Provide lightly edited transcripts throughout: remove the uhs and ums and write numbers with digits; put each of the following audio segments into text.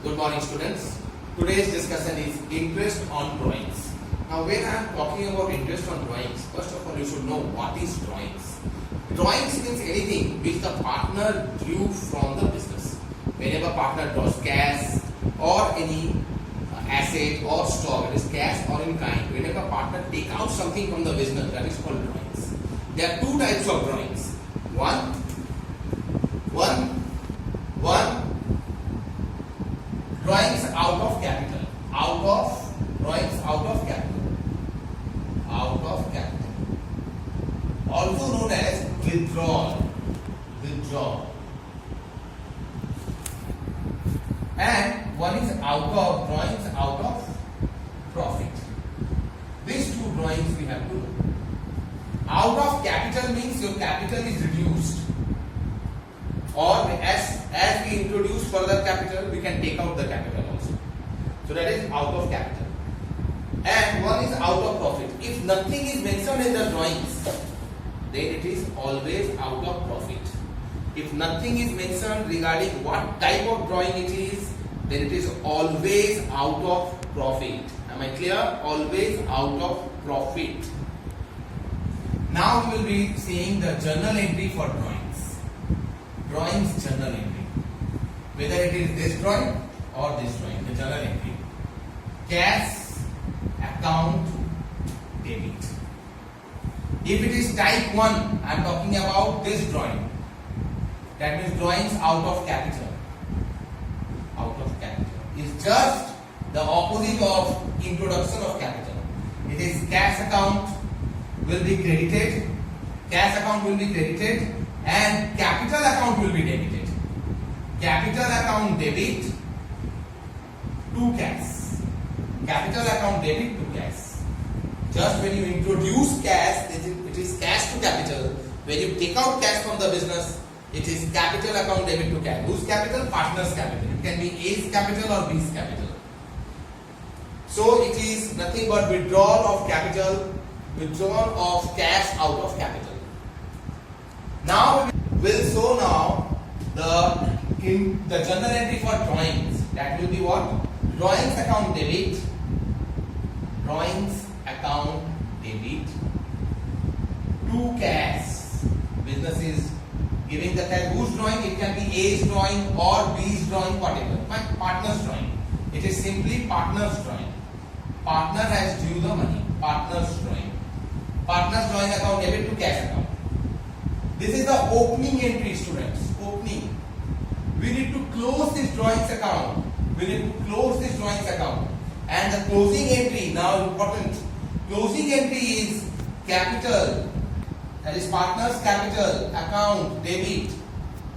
Good morning, students. Today's discussion is interest on drawings. Now, when I am talking about interest on drawings, first of all, you should know what is drawings. Drawings means anything which the partner drew from the business. Whenever partner draws cash or any asset or stock, it is cash or in kind. Whenever partner take out something from the business, that is called drawings. There are two types of drawings. One drawings out of capital. Drawings out of capital. Also known as withdrawal. And one is drawings out of profit. These two drawings we have to know. Out of capital means your capital is reduced, or as we introduce further capital, we can take out the capital also. So that is out of capital. And one is out of profit. If nothing is mentioned in the drawings, then it is always out of profit. If nothing is mentioned regarding what type of drawing it is, then it is always out of profit. Am I clear? Always out of profit. Now we will be seeing the journal entry for drawings. Drawings journal entry. Whether it is this drawing or this drawing, the journal entry. Cash account debit. If it is type 1, I am talking about this drawing. That means drawings out of capital. Is just the opposite of introduction of capital. It is cash account will be credited, and capital account will be debited. Capital account debit to cash. Capital account debit to cash. Just when you introduce cash, it is cash to capital. When you take out cash from the business, it is capital account debit to cash. Whose capital? Partner's capital. It can be A's capital or B's capital. So it is nothing but withdrawal of capital, withdrawal of cash out of capital. Now we will show the journal entry for drawings. That will be what? Drawings account debit. Drawings account debit to cash. Business is giving the cash. Whose drawing? It can be A's drawing or B's drawing, whatever. Fine. Partner's drawing. It is simply partner's drawing. Partner has due the money. Partner's drawing. Partner's drawing account debit to cash account. This is the opening entry, students. Opening. We need to close this drawings account. And the closing entry, now important. Closing entry is capital. That is partner's capital account debit.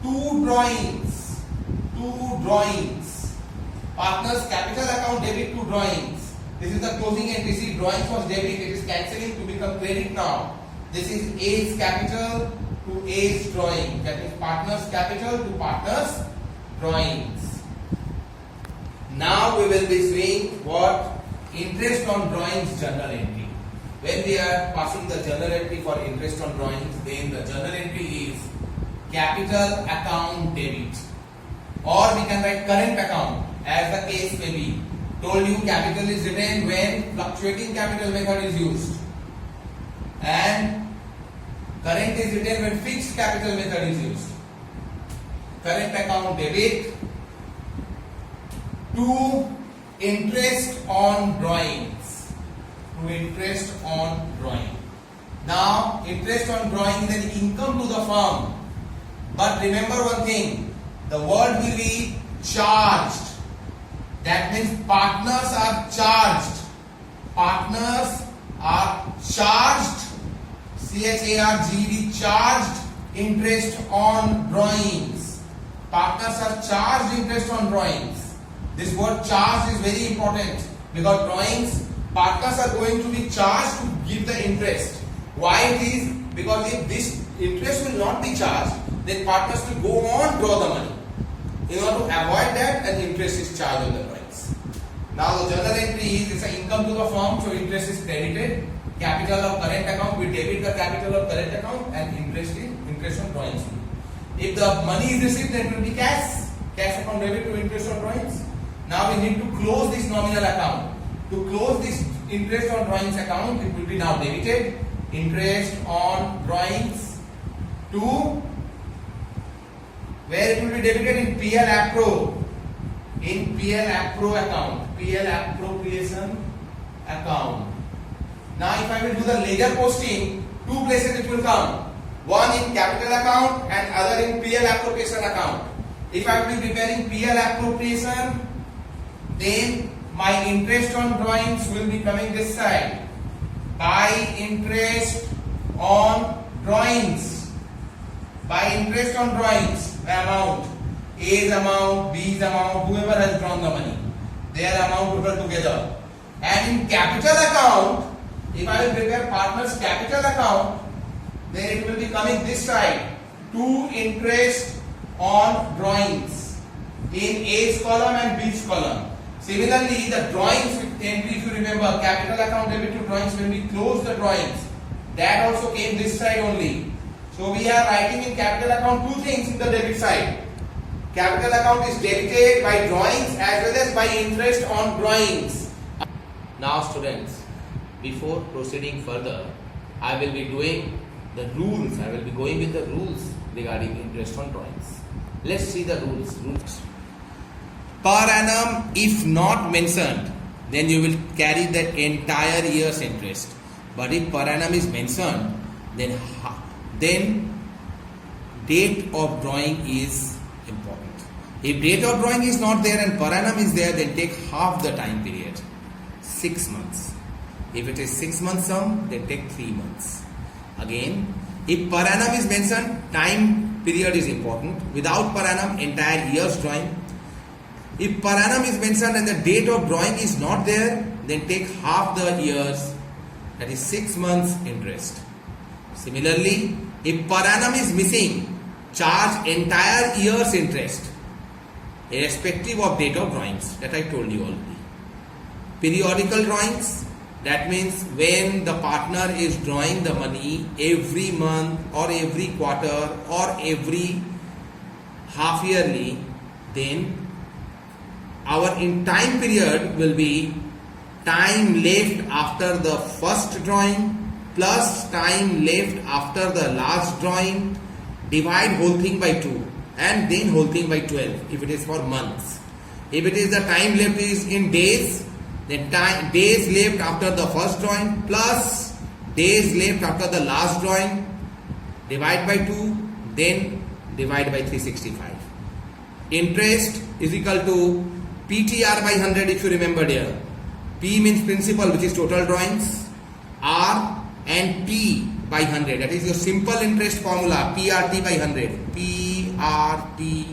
Two drawings. Partner's capital account debit to drawings. This is the closing entry. See, drawings was debit. It is cancelling to become credit now. This is A's capital to A's drawing. That is partner's capital to partner's drawings. Now we will be seeing what? Interest on drawings journal entry. When we are passing the journal entry for interest on drawings, then the journal entry is capital account debit. Or we can write current account, as the case may be. Told you capital is written when fluctuating capital method is used. And current is written when fixed capital method is used. Current account debit to interest on drawings. Now, interest on drawing is an income to the firm. But remember one thing, the word will be charged. That means partners are charged. CHARGED, charged interest on drawings. Partners are charged interest on drawings. This word charged is very important because drawings, partners are going to be charged to give the interest. Why it is? Because if this interest will not be charged, then partners will go on draw the money. In order to avoid that, an interest is charged on the drawings. Now the journal entry is it's an income to the firm, so interest is credited. Capital of current account, we debit the capital of current account, and interest on drawings. If the money is received, then it will be cash account debit to interest on drawings. Now we need to close this nominal account. To close this interest on drawings account, it will be now debited. Interest on drawings to where it will be debited in PL Appro. In PL Appro account. PL appropriation account. Now if I will do the ledger posting, two places it will come. One in capital account and other in PL appropriation account. If I will be preparing PL appropriation, then my interest on drawings will be coming this side. By interest on drawings. By interest on drawings, the amount. A's amount, B's amount, whoever has drawn the money. Their amount total together. And in capital account, if I will prepare partner's capital account, then it will be coming this side. To interest on drawings. In A's column and B's column. Similarly, the drawings entry, if you remember, capital account debit to drawings, when we close the drawings, that also came this side only. So we are writing in capital account two things in the debit side. Capital account is debited by drawings as well as by interest on drawings. Now students, before proceeding further, I will be doing the rules. I will be going with the rules regarding interest on drawings. Let's see the rules. Per annum, if not mentioned, then you will carry the entire year's interest. But if per annum is mentioned, then date of drawing is important. If date of drawing is not there and per annum is there, then take half the time period, 6 months. If it is 6 months sum, then take 3 months. Again, if per annum is mentioned, time period is important. Without per annum, entire year's drawing. If per annum is mentioned and the date of drawing is not there, then take half the years, that is 6 months interest. Similarly, if per annum is missing, charge entire year's interest, irrespective of date of drawings, that I told you already. Periodical drawings, that means when the partner is drawing the money every month or every quarter or every half yearly, then our in time period will be time left after the first drawing plus time left after the last drawing, divide whole thing by 2 and then whole thing by 12 if it is for months. If it is the time left is in days, then days left after the first drawing plus days left after the last drawing, divide by 2, then divide by 365. Interest is equal to PTR by 100 if you remember there. P means principal, which is total drawings. R and P by 100. That is your simple interest formula. PRT by 100. PRT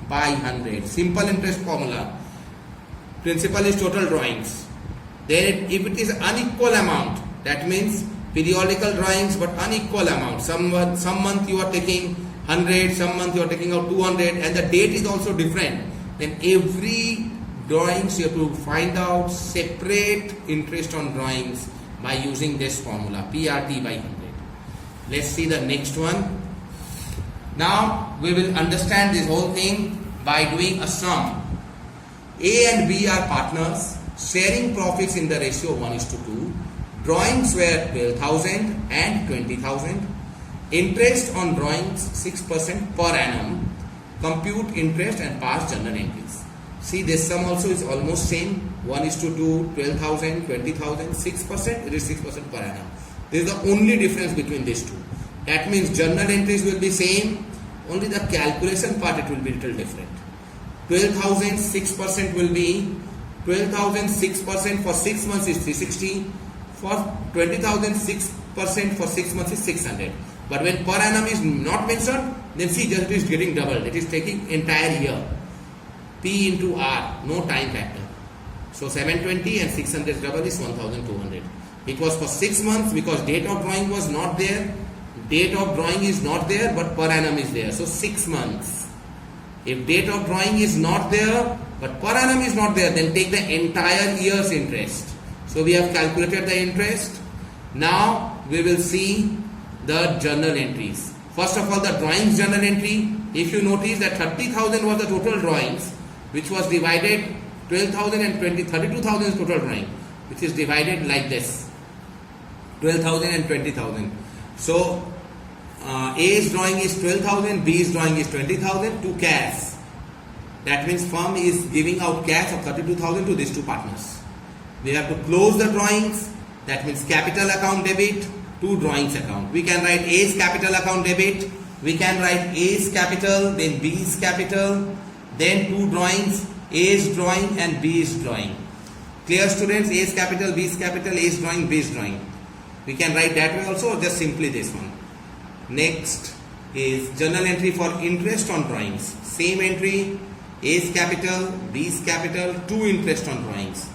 by 100. Simple interest formula. Principal is total drawings. Then if it is unequal amount, that means periodical drawings but unequal amount. Some month you are taking 100, some month you are taking out 200 and the date is also different. Then every drawings you have to find out separate interest on drawings by using this formula PRT by 100. Let's see the next one. Now we will understand this whole thing by doing a sum. A and B are partners sharing profits in the ratio 1:2. Drawings were 12,000 and 20,000. Interest on drawings 6% per annum. Compute interest and pass journal entries. See, this sum also is almost same. 1:2, 12,000, 20,000, 6%. It is 6% per annum. This is the only difference between these two. That means journal entries will be same. Only the calculation part it will be little different. 12,000 6% will be 12,000 6% for 6 months is 360. For 20,000 6% for 6 months is 600. But when per annum is not mentioned, then see just it is getting doubled. It is taking entire year. P into R, no time factor. So 720 and 600 double is 1,200. It was for 6 months because date of drawing was not there. Date of drawing is not there but per annum is there. So 6 months. If date of drawing is not there but per annum is not there, then take the entire year's interest. So we have calculated the interest. Now we will see the journal entries. First of all, the drawings journal entry. If you notice that 30,000 was the total drawings, which was divided 12,000 and 32,000 is total drawing, which is divided like this, 12,000 and 20,000. So A's drawing is 12,000, B's drawing is 20,000 to cash. That means firm is giving out cash of 32,000 to these two partners. We have to close the drawings. That means capital account debit to drawings account. We can write A's capital account debit. We can write A's capital, then B's capital, then two drawings, A's drawing and B's drawing. Clear, students? A's capital, B's capital, A's drawing, B's drawing. We can write that way also, or just simply this one. Next is journal entry for interest on drawings. Same entry, A's capital, B's capital, to interest on drawings.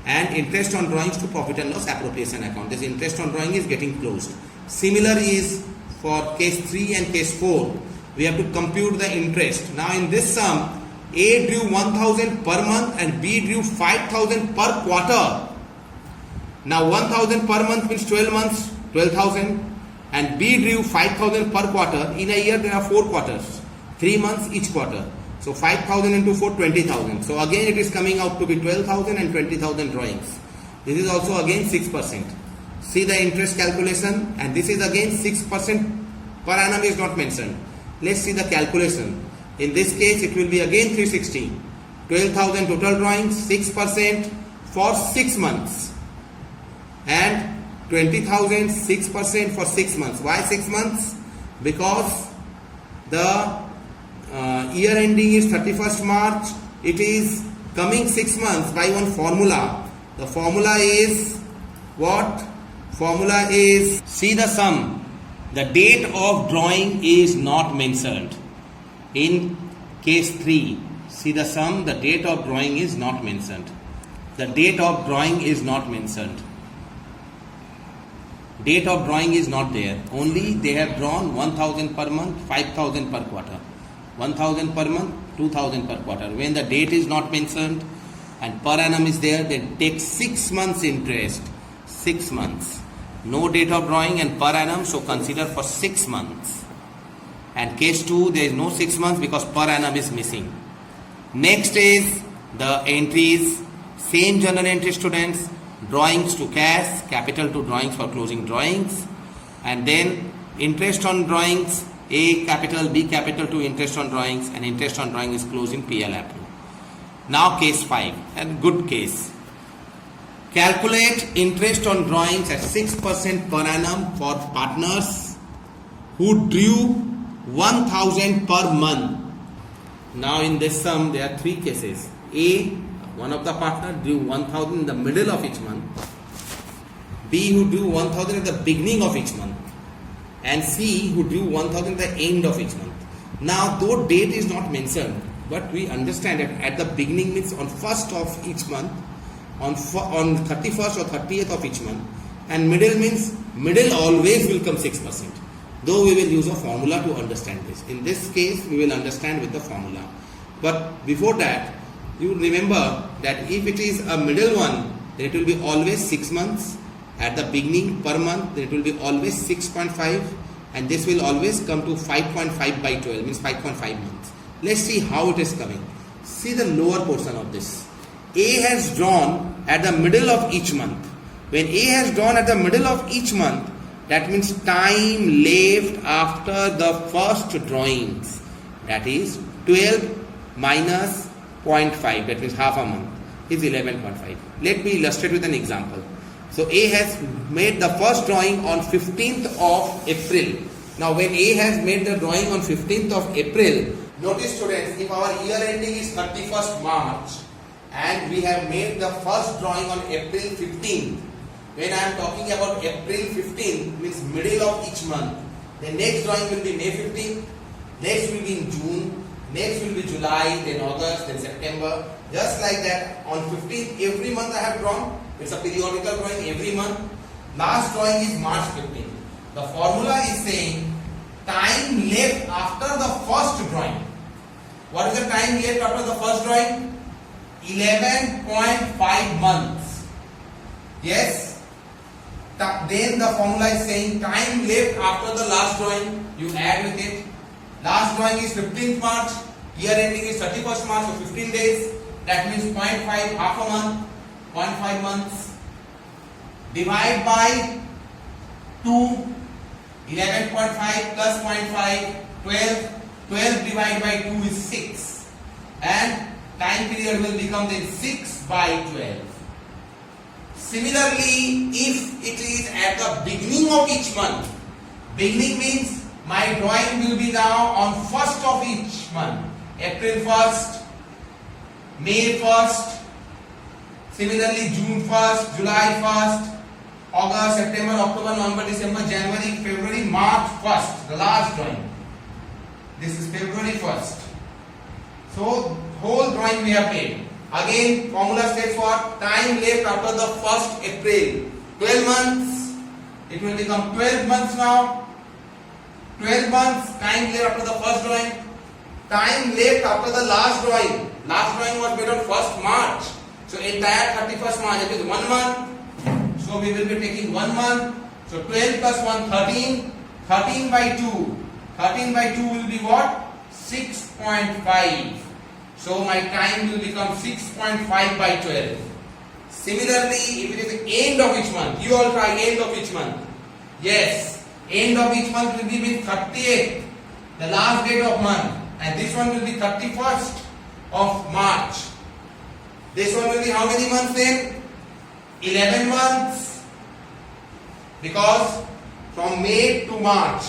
And interest on drawings to profit and loss appropriation account. This interest on drawing is getting closed. Similar is for case 3 and case 4. We have to compute the interest. Now in this sum, A drew 1,000 per month and B drew 5,000 per quarter. Now 1,000 per month means 12 months, 12,000, and B drew 5,000 per quarter. In a year there are 4 quarters, 3 months each quarter. So 5,000 into 4, 20,000. So again it is coming out to be 12,000 and 20,000 drawings. This is also again 6%. See the interest calculation, and this is again 6% per annum is not mentioned. Let's see the calculation. In this case it will be again 360. 12,000 total drawings, 6% for 6 months. And 20,000, 6% for 6 months. Why 6 months? Because the year ending is 31st March. It is coming 6 months by one formula. The formula is what? Formula is, see the sum. The date of drawing is not mentioned. In case 3, see the sum, the date of drawing is not mentioned. The date of drawing is not mentioned. Date of drawing is not there. Only they have drawn 1,000 per month, 5,000 per quarter. 1,000 per month, 2,000 per quarter. When the date is not mentioned and per annum is there, then take 6 months interest. 6 months. No date of drawing and per annum, so consider for 6 months. And case 2, there is no 6 months because per annum is missing. Next is the entries. Same journal entry, students. Drawings to cash, capital to drawings for closing drawings, and then interest on drawings, A capital, B capital to interest on drawings, and interest on drawing is closing PL approve. Now case 5, and good case. Calculate interest on drawings at 6% per annum for partners who drew 1,000 per month. Now in this sum there are 3 cases. A, one of the partner drew 1,000 in the middle of each month. B, who drew 1,000 at the beginning of each month. And C, who drew 1,000 at the end of each month. Now though date is not mentioned, but we understand that at the beginning means on 1st of each month, on 31st or 30th of each month, and middle means middle always will come 6%. Though we will use a formula to understand this. In this case we will understand with the formula. But before that, you remember that if it is a middle one, then it will be always 6 months. At the beginning per month, then it will be always 6.5, and this will always come to 5.5 by 12, means 5.5 months. Let's see how it is coming. See the lower portion of this. A has drawn at the middle of each month. When A has drawn at the middle of each month, that means time left after the first drawings. That is 12 minus 0.5, that means half a month, is 11.5. Let me illustrate with an example. So A has made the first drawing on 15th of April. Now when A has made the drawing on 15th of April, notice students, if our year ending is 31st March and we have made the first drawing on April 15th, when I am talking about April 15th means middle of each month, the next drawing will be May 15th, next will be in June, next will be July, then August, then September. Just like that, on 15th, every month I have drawn. It's a periodical drawing every month. Last drawing is March 15th. The formula is saying time left after the first drawing. What is the time left after the first drawing? 11.5 months. Yes? Then the formula is saying time left after the last drawing. You add with it. Last drawing is 15th March. Year ending is 31st March, so 15 days. that means 0.5 half a month, 0.5 months. Divide by 2, 11.5 plus 0.5, 12. 12 divided by 2 is 6. And time period will become then 6 by 12. Similarly, if it is at the beginning of each month, beginning means my drawing will be now on 1st of each month. April 1st, May 1st, similarly June 1st, July 1st, August, September, October, November, December, January, February, March 1st, the last drawing. This is February 1st. So, whole drawing we have made. Again, formula states what? Time left after the 1st April. 12 months. It will become 12 months now. 12 months. Time left after the first drawing. Time left after the last drawing. Last drawing was made on 1st March. So, entire 31st March. It is 1 month. So, we will be taking 1 month. So, 12 plus 1, 13. 13 by 2. 13 by 2 will be what? 6.5. So my time will become 6.5 by 12. Similarly, if it is the end of each month, you all try end of each month. Yes, end of each month will be with 30th, the last date of month. And this one will be 31st of March. This one will be how many months then? 11 months. Because from May to March,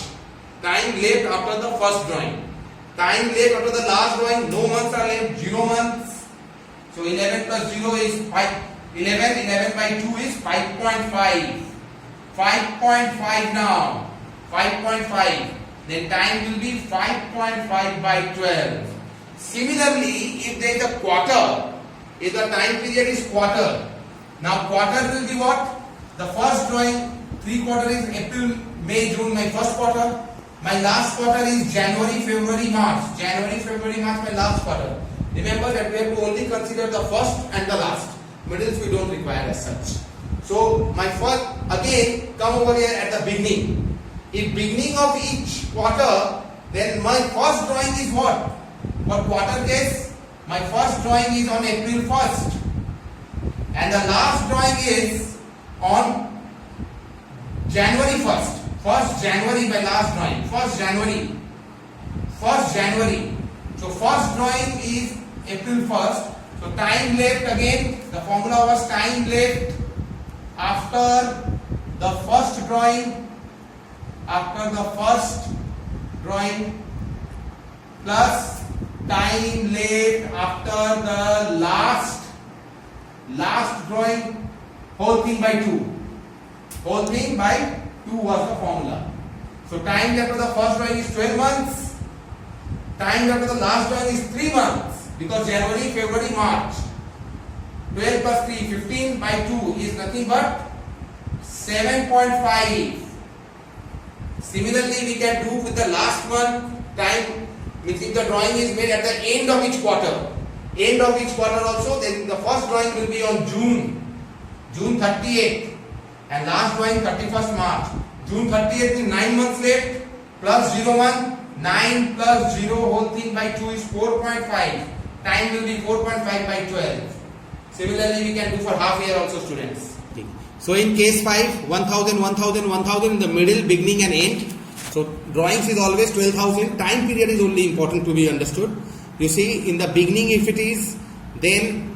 time left after the first drawing. Time left after the last drawing, no months are left, 0 months. So 11 plus 0 is 5. 11, 11 by 2 is 5.5. 5.5 now. 5.5. Then time will be 5.5 by 12. Similarly, if there is a quarter, if the time period is quarter, now quarter will be what? The first drawing, 3 quarter is April, May, June, my first quarter. My last quarter is January, February, March. January, February, March, my last quarter. Remember that we have to only consider the first and the last. Middles we don't require as such. So, my first, again, come over here at the beginning. If beginning of each quarter, then my first drawing is what? For quarter case, my first drawing is on April 1st. And the last drawing is on January 1st. 1st January by last drawing. 1st January. 1st January. So first drawing is April 1st. So time left again. The formula was time left after the first drawing. After the first drawing plus time left after the last drawing. Whole thing by 2. Whole thing by 2 was the formula. So time left after the first drawing is 12 months. Time left after the last drawing is 3 months. Because January, February, March. 12 plus 3, 15 by 2 is nothing but 7.5. Similarly, we can do with the last one time, means if the drawing is made at the end of each quarter. End of each quarter also, then the first drawing will be on June 30th. And last drawing 31st March. June 30th is 9 months left. Plus 0, 1. 9 plus 0 whole thing by 2 is 4.5. Time will be 4.5 by 12. Similarly, we can do for half year also, students. Okay. So in case 5, 1000, 1000, 1000 in the middle, beginning and end. So drawings is always 12,000. Time period is only important to be understood. You see, in the beginning if it is, then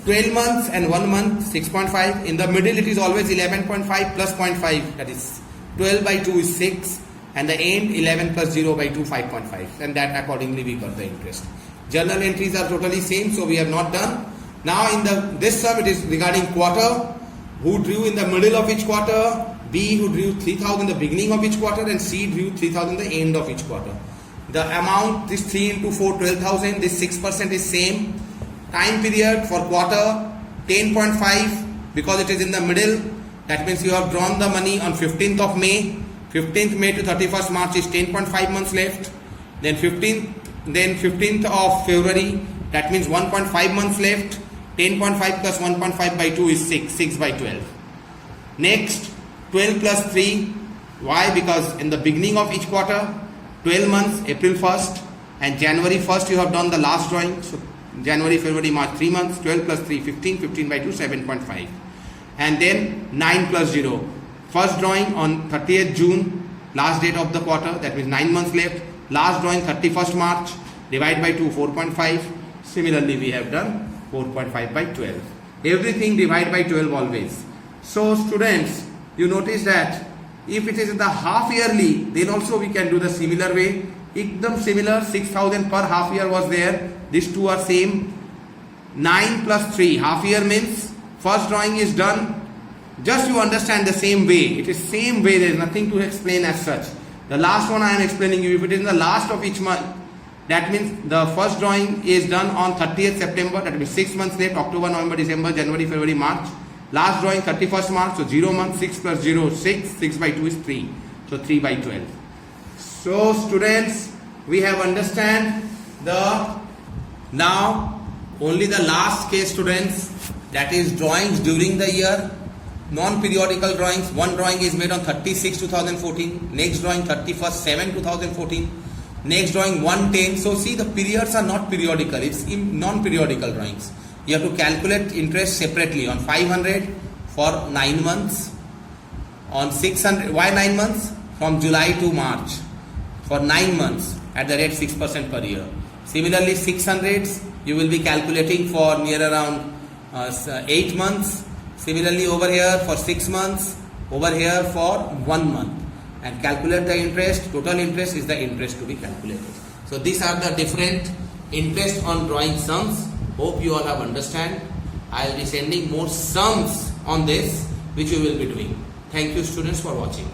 12 months and 1 month, 6.5. In the middle it is always 11.5 plus 0.5, that is 12 by 2 is 6. And the end 11 plus 0 by 2, 5.5. And that accordingly we got the interest. Journal entries are totally same, so we have not done. Now in this sum it is regarding quarter. Who drew in the middle of each quarter? B who drew 3,000 in the beginning of each quarter, and C drew 3,000 the end of each quarter. The amount, this 3 into 4, 12,000, this 6% is same. Time period for quarter 10.5 because it is in the middle. That means you have drawn the money on 15th of May. 15th May to 31st March is 10.5 months left. Then 15th of February, that means 1.5 months left. 10.5 plus 1.5 by 2 is 6. 6 by 12. Next, 12 plus 3. Why? Because in the beginning of each quarter, 12 months, April 1st and January 1st you have done the last drawing. So January, February, March, 3 months, 12 plus 3, 15, 15 by 2, 7.5. And then 9 plus 0. First drawing on 30th June, last date of the quarter, that means 9 months left. Last drawing 31st March, divide by 2, 4.5. Similarly, we have done 4.5 by 12. Everything divide by 12 always. So students, you notice that if it is in the half yearly, then also we can do the similar way. Ekdam similar, 6,000 per half year was there. These two are same. 9 plus 3, half year means first drawing is done. Just you understand the same way. It is same way, there is nothing to explain as such. The last one I am explaining you, if it is in the last of each month, that means the first drawing is done on 30th September, that means 6 months left, October, November, December, January, February, March. Last drawing 31st March, so 0 month, 6 plus 0, 6, 6 by 2 is 3. So 3 by 12. So students, we have understand the, now only the last case students, that is drawings during the year, non-periodical drawings. One drawing is made on 36 2014, next drawing 31st 7 2014, next drawing 110. So see, the periods are not periodical, it's in non-periodical drawings. You have to calculate interest separately on 500 for 9 months, on 600. Why 9 months? From July to March, for 9 months at the rate 6% per year. Similarly 600s you will be calculating for near around 8 months. Similarly over here for 6 months, over here for 1 month, and calculate the interest. Total interest is the interest to be calculated. So these are the different interest on drawing sums. Hope you all have understand. I will be sending more sums on this which you will be doing. Thank you students for watching.